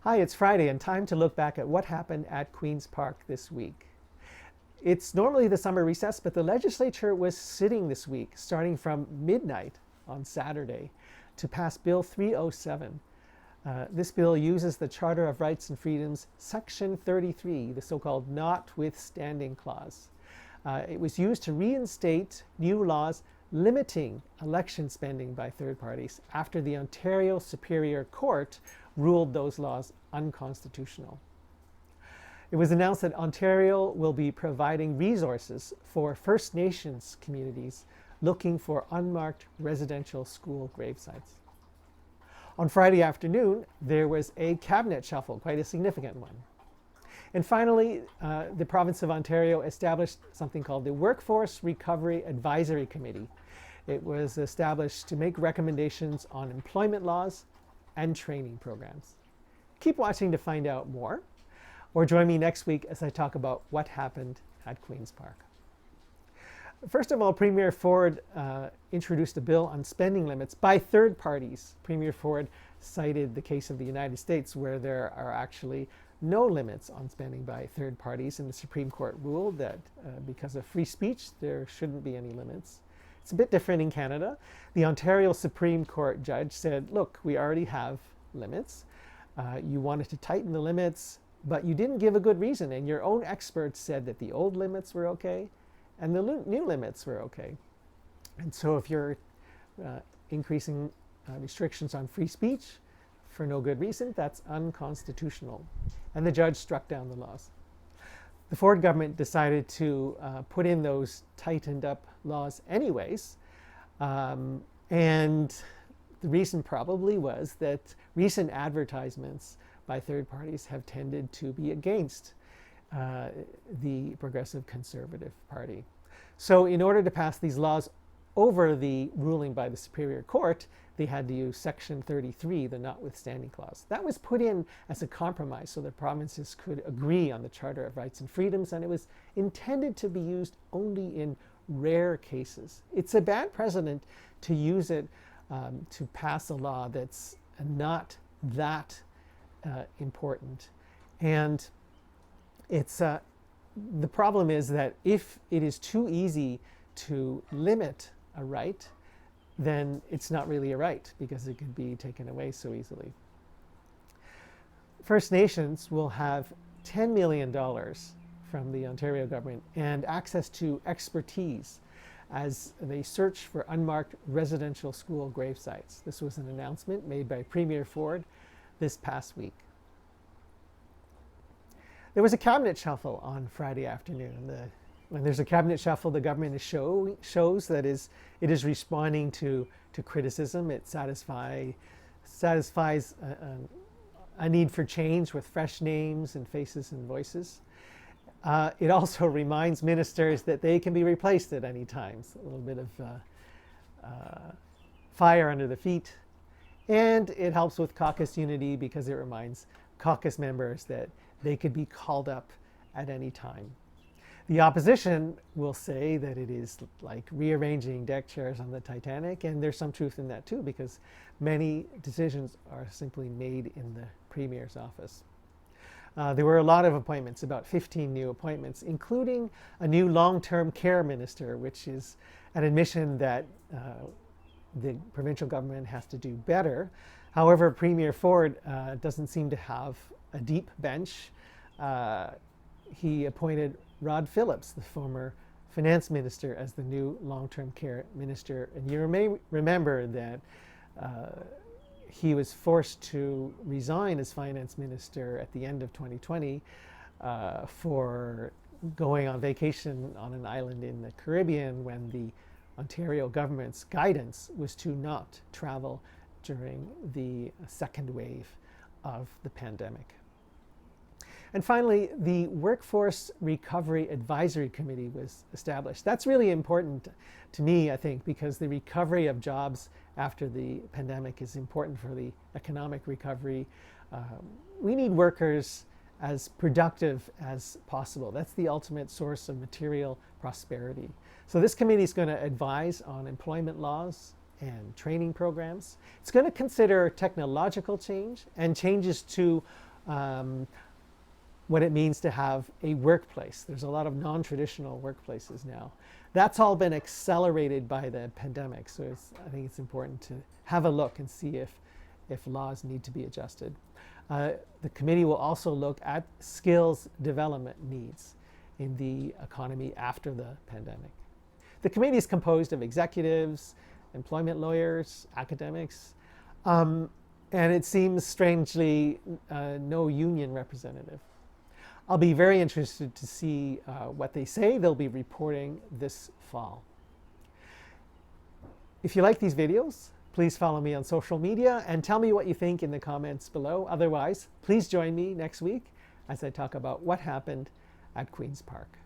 Hi, it's Friday and time to look back at what happened at Queen's Park this week. It's normally the summer recess, but the legislature was sitting this week, starting from midnight on Saturday, to pass Bill 307. This bill uses the Charter of Rights and Freedoms, Section 33, the so-called Notwithstanding clause. It was used to reinstate new laws limiting election spending by third parties after the Ontario Superior Court ruled those laws unconstitutional. It was announced that Ontario will be providing resources for First Nations communities looking for unmarked residential school gravesites. On Friday afternoon, there was a cabinet shuffle, quite a significant one. And finally, the province of Ontario established something called the Workforce Recovery Advisory Committee. It was established to make recommendations on employment laws and training programs. Keep watching to find out more, or join me next week as I talk about what happened at Queen's Park. First of all, Premier Ford introduced a bill on spending limits by third parties. Premier Ford cited the case of the United States, where there are actually no limits on spending by third parties, and the Supreme Court ruled that because of free speech, there shouldn't be any limits. It's a bit different in Canada. The Ontario Supreme Court judge said, look, we already have limits. You wanted to tighten the limits, but you didn't give a good reason, and your own experts said that the old limits were okay and the new limits were okay. And so if you're increasing restrictions on free speech for no good reason, that's unconstitutional. And the judge struck down the laws. The Ford government decided to put in those tightened up laws anyways. And the reason probably was that recent advertisements by third parties have tended to be against the Progressive Conservative Party. So in order to pass these laws over the ruling by the Superior Court, they had to use Section 33, the Notwithstanding clause. That was put in as a compromise so that provinces could agree on the Charter of Rights and Freedoms, and it was intended to be used only in rare cases. It's a bad precedent to use it to pass a law that's not that important. And it's the problem is that if it is too easy to limit a right, then it's not really a right because it could be taken away so easily. First Nations will have $10 million from the Ontario government and access to expertise as they search for unmarked residential school gravesites. This was an announcement made by Premier Ford this past week. There was a cabinet shuffle on Friday afternoon. When there's a cabinet shuffle, the government shows that it is responding to criticism. It satisfies a need for change with fresh names and faces and voices. It also reminds ministers that they can be replaced at any time. So a little bit of fire under the feet. And it helps with caucus unity because it reminds caucus members that they could be called up at any time. The opposition will say that it is like rearranging deck chairs on the Titanic, and there's some truth in that too, because many decisions are simply made in the Premier's office. There were a lot of appointments, about 15 new appointments, including a new long-term care minister, which is an admission that the provincial government has to do better. However, Premier Ford doesn't seem to have a deep bench. He appointed Rod Phillips, the former finance minister, as the new long-term care minister. And you may remember that he was forced to resign as finance minister at the end of 2020 for going on vacation on an island in the Caribbean when the Ontario government's guidance was to not travel during the second wave of the pandemic. And finally, the Workforce Recovery Advisory Committee was established. That's really important to me, I think, because the recovery of jobs after the pandemic is important for the economic recovery. We need workers as productive as possible. That's the ultimate source of material prosperity. So this committee is going to advise on employment laws and training programs. It's going to consider technological change and changes to what it means to have a workplace. There's a lot of non-traditional workplaces now. That's all been accelerated by the pandemic, so I think it's important to have a look and see if laws need to be adjusted. The committee will also look at skills development needs in the economy after the pandemic. The committee is composed of executives, employment lawyers, academics, and it seems strangely no union representative. I'll be very interested to see what they say. They'll be reporting this fall. If you like these videos, please follow me on social media and tell me what you think in the comments below. Otherwise, please join me next week as I talk about what happened at Queen's Park.